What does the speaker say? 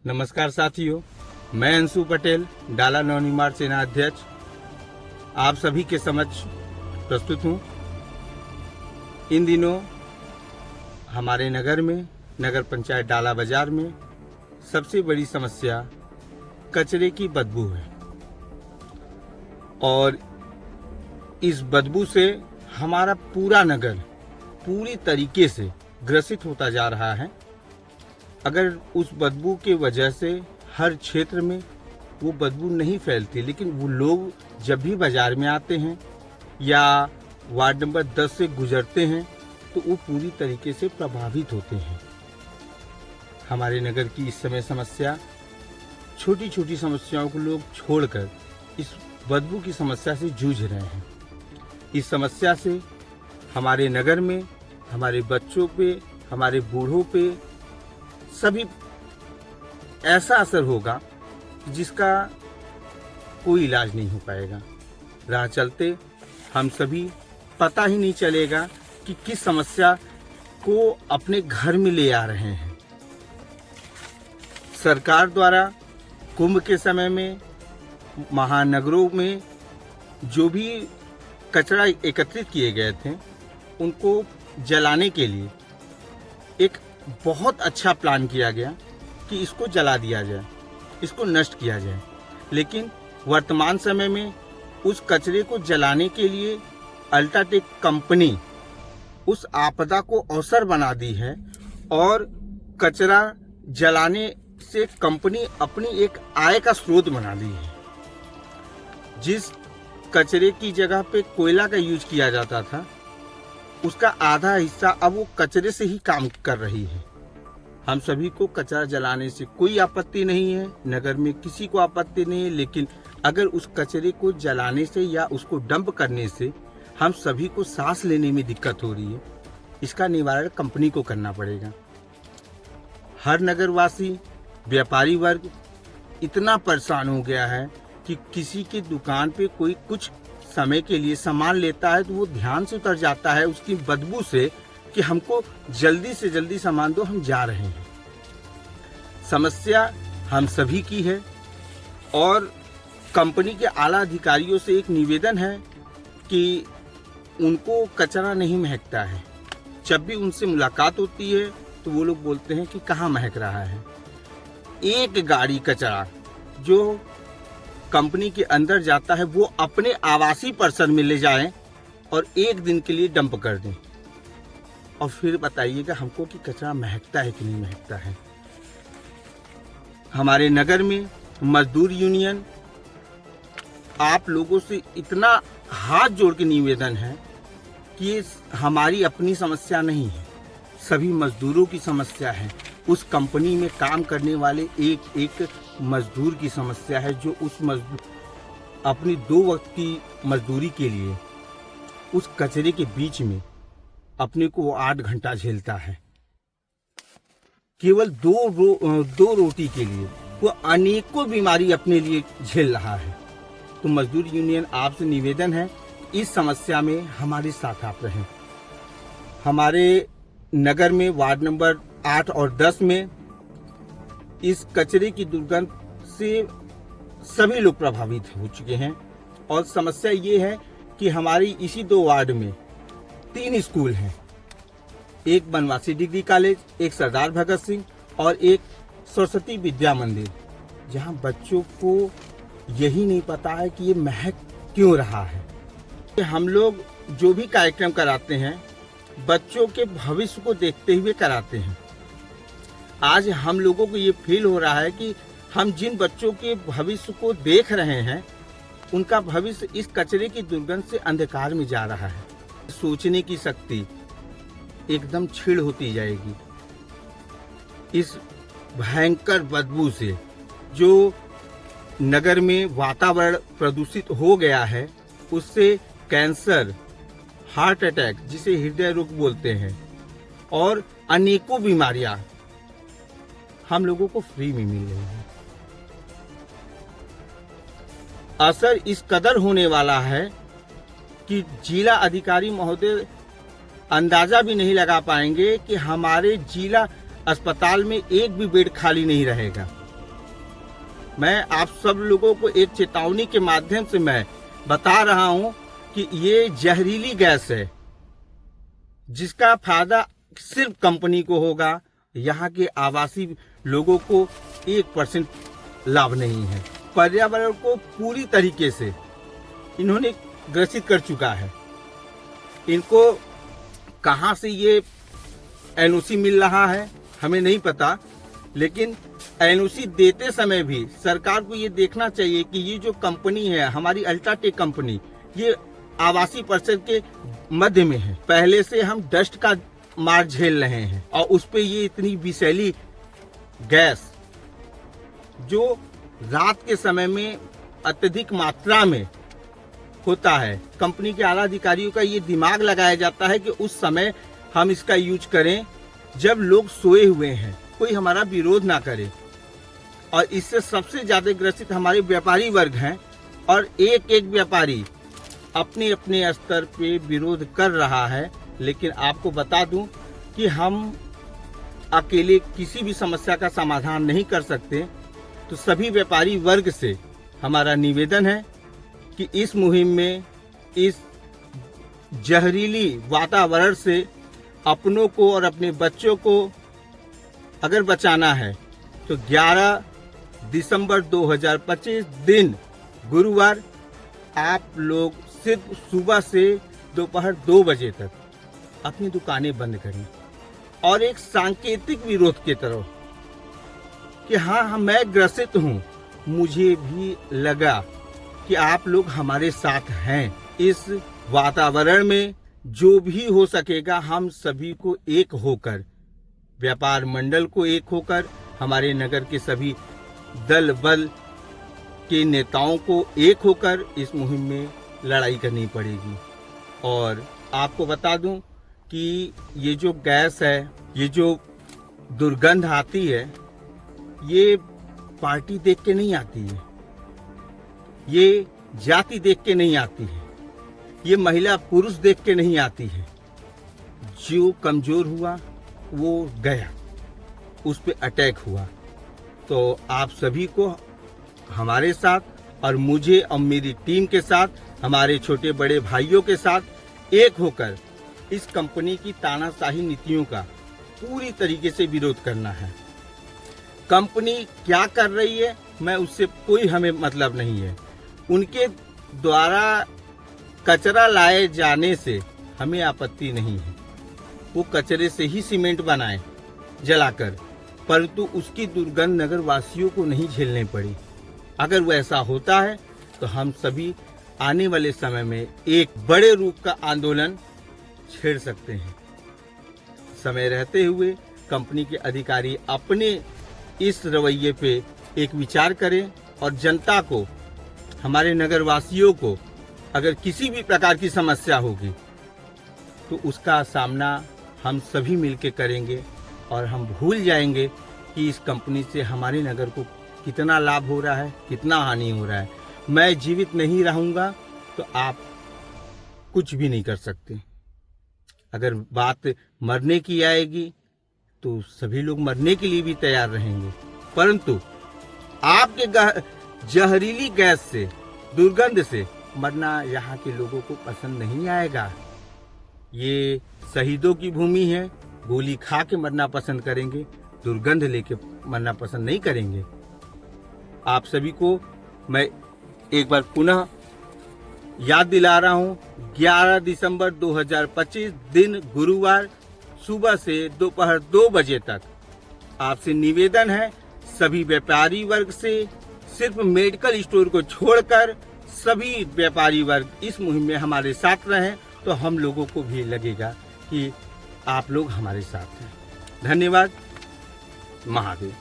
नमस्कार साथियों, मैं अंशु पटेल, डाला नवनिर्माण सेना अध्यक्ष, आप सभी के समक्ष प्रस्तुत हूँ। इन दिनों हमारे नगर में, नगर पंचायत डाला बाजार में सबसे बड़ी समस्या कचरे की बदबू है और इस बदबू से हमारा पूरा नगर पूरी तरीके से ग्रसित होता जा रहा है। अगर उस बदबू के वजह से हर क्षेत्र में वो बदबू नहीं फैलती, लेकिन वो लोग जब भी बाजार में आते हैं या वार्ड नंबर 10 से गुजरते हैं तो वो पूरी तरीके से प्रभावित होते हैं। हमारे नगर की इस समय समस्या, छोटी छोटी समस्याओं को लोग छोड़कर इस बदबू की समस्या से जूझ रहे हैं। इस समस्या से हमारे नगर में, हमारे बच्चों पे, हमारे बूढ़ों पे सभी ऐसा असर होगा जिसका कोई इलाज नहीं हो पाएगा। राह चलते हम सभी पता ही नहीं चलेगा कि किस समस्या को अपने घर में ले आ रहे हैं। सरकार द्वारा कुंभ के समय में महानगरों में जो भी कचरा एकत्रित किए गए थे उनको जलाने के लिए एक बहुत अच्छा प्लान किया गया कि इसको जला दिया जाए, इसको नष्ट किया जाए। लेकिन वर्तमान समय में उस कचरे को जलाने के लिए अल्ट्राटेक कंपनी उस आपदा को अवसर बना दी है और कचरा जलाने से कंपनी अपनी एक आय का स्रोत बना दी है। जिस कचरे की जगह पे कोयला का यूज किया जाता था, उसका आधा हिस्सा अब वो कचरे से ही काम कर रही है। हम सभी को कचरा जलाने से कोई आपत्ति नहीं है, नगर में किसी को आपत्ति नहीं है, लेकिन अगर उस कचरे को जलाने से या उसको डंप करने से हम सभी को सांस लेने में दिक्कत हो रही है, इसका निवारण कंपनी को करना पड़ेगा। हर नगरवासी, व्यापारी वर्ग इतना परेशान हो गया है कि किसी की दुकान पे कोई कुछ समय के लिए सामान लेता है तो वो ध्यान से उतर जाता है उसकी बदबू से कि हमको जल्दी से जल्दी सामान दो, हम जा रहे हैं। समस्या हम सभी की है और कंपनी के आला अधिकारियों से एक निवेदन है कि उनको कचरा नहीं महकता है। जब भी उनसे मुलाकात होती है तो वो लोग बोलते हैं कि कहाँ महक रहा है। एक गाड़ी कचरा जो कंपनी के अंदर जाता है वो अपने आवासीय परिसर में ले जाएं और एक दिन के लिए डंप कर दें और फिर बताइएगा हमको कि कचरा महकता है कि नहीं महकता है। हमारे नगर में मजदूर यूनियन आप लोगों से इतना हाथ जोड़ के निवेदन है कि ये हमारी अपनी समस्या नहीं है, सभी मजदूरों की समस्या है। उस कंपनी में काम करने वाले एक एक मजदूर की समस्या है जो उस मजदूर अपनी 2 वक्त की मजदूरी के लिए उस कचरे के बीच में अपने को 8 घंटा झेलता है। केवल दो रोटी के लिए वो अनेकों बीमारी अपने लिए झेल रहा है। तो मजदूर यूनियन आपसे निवेदन है, इस समस्या में हमारे साथ आप रहें। हमारे नगर में वार्ड नंबर 8 और 10 में इस कचरे की दुर्गंध से सभी लोग प्रभावित हो चुके हैं और समस्या ये है कि हमारी इसी 2 वार्ड में 3 स्कूल हैं, एक बनवासी डिग्री कॉलेज, एक सरदार भगत सिंह और एक सरस्वती विद्या मंदिर, जहां बच्चों को यही नहीं पता है कि ये महक क्यों रहा है। हम लोग जो भी कार्यक्रम कराते हैं बच्चों के भविष्य को देखते हुए कराते हैं। आज हम लोगों को ये फील हो रहा है कि हम जिन बच्चों के भविष्य को देख रहे हैं उनका भविष्य इस कचरे की दुर्गंध से अंधकार में जा रहा है। सोचने की शक्ति एकदम छीड़ होती जाएगी इस भयंकर बदबू से। जो नगर में वातावरण प्रदूषित हो गया है उससे कैंसर, हार्ट अटैक जिसे हृदय रोग बोलते हैं और अनेकों बीमारियां हम लोगों को फ्री में मिल रही है। असर इस कदर होने वाला है कि जिला अधिकारी महोदय अंदाजा भी नहीं लगा पाएंगे कि हमारे जिला अस्पताल में एक भी बेड खाली नहीं रहेगा। मैं आप सब लोगों को एक चेतावनी के माध्यम से मैं बता रहा हूं कि ये जहरीली गैस है, जिसका फायदा सिर्फ कंपनी को होगा। यहाँ के आवासी लोगों को 1% लाभ नहीं है। पर्यावरण को पूरी तरीके से इन्होंने ग्रसित कर चुका है। इनको कहाँ से ये एनओसी मिल रहा है हमें नहीं पता, लेकिन एनओसी देते समय भी सरकार को ये देखना चाहिए कि ये जो कंपनी है हमारी अल्ट्राटेक कंपनी, ये आवासीय परिसर के मध्य में है। पहले से हम डस्ट का मार झेल रहे हैं और उस पे ये इतनी विषैली गैस जो रात के समय में अत्यधिक मात्रा में होता है। कंपनी के आला अधिकारियों का ये दिमाग लगाया जाता है कि उस समय हम इसका यूज करें जब लोग सोए हुए हैं, कोई हमारा विरोध ना करे। और इससे सबसे ज्यादा ग्रसित हमारे व्यापारी वर्ग हैं और एक एक व्यापारी अपने अपने स्तर पे विरोध कर रहा है। लेकिन आपको बता दूं कि हम अकेले किसी भी समस्या का समाधान नहीं कर सकते। तो सभी व्यापारी वर्ग से हमारा निवेदन है कि इस मुहिम में इस जहरीली वातावरण से अपनों को और अपने बच्चों को अगर बचाना है तो 11 दिसंबर 2025 दिन गुरुवार आप लोग सिर्फ सुबह से दोपहर 2 बजे तक अपनी दुकानें बंद करें और एक सांकेतिक विरोध की तरह कि हाँ मैं ग्रसित हूँ, मुझे भी लगा कि आप लोग हमारे साथ हैं। इस वातावरण में जो भी हो सकेगा हम सभी को एक होकर, व्यापार मंडल को एक होकर, हमारे नगर के सभी दल बल के नेताओं को एक होकर इस मुहिम में लड़ाई करनी पड़ेगी। और आपको बता दूं कि ये जो गैस है, ये जो दुर्गंध आती है, ये पार्टी देख के नहीं आती है, ये जाति देख के नहीं आती है, ये महिला पुरुष देख के नहीं आती है। जो कमजोर हुआ वो गया, उस पे अटैक हुआ। तो आप सभी को हमारे साथ और मुझे और मेरी टीम के साथ, हमारे छोटे बड़े भाइयों के साथ एक होकर इस कंपनी की तानाशाही नीतियों का पूरी तरीके से विरोध करना है। कंपनी क्या कर रही है मैं उससे कोई हमें मतलब नहीं है। उनके द्वारा कचरा लाए जाने से हमें आपत्ति नहीं है, वो कचरे से ही सीमेंट बनाए जलाकर, परंतु उसकी दुर्गंध नगर वासियों को नहीं झेलनी पड़ी। अगर वो ऐसा होता है तो हम सभी आने वाले समय में एक बड़े रूप का आंदोलन छेड़ सकते हैं। समय रहते हुए कंपनी के अधिकारी अपने इस रवैये पे एक विचार करें और जनता को, हमारे नगर वासियों को अगर किसी भी प्रकार की समस्या होगी तो उसका सामना हम सभी मिलकर करेंगे और हम भूल जाएंगे कि इस कंपनी से हमारे नगर को कितना लाभ हो रहा है, कितना हानि हो रहा है। मैं जीवित नहीं रहूंगा तो आप कुछ भी नहीं कर सकते। अगर बात मरने की आएगी तो सभी लोग मरने के लिए भी तैयार रहेंगे, परंतु आपके जहरीली गैस से, दुर्गंध से मरना यहाँ के लोगों को पसंद नहीं आएगा। ये शहीदों की भूमि है, गोली खा के मरना पसंद करेंगे, दुर्गंध लेके मरना पसंद नहीं करेंगे। आप सभी को मैं एक बार पुनः याद दिला रहा हूँ, 11 दिसंबर 2025 दिन गुरुवार सुबह से दोपहर 2 बजे तक आपसे निवेदन है, सभी व्यापारी वर्ग से, सिर्फ मेडिकल स्टोर को छोड़कर सभी व्यापारी वर्ग इस मुहिम में हमारे साथ रहें तो हम लोगों को भी लगेगा कि आप लोग हमारे साथ हैं। धन्यवाद। महादेव।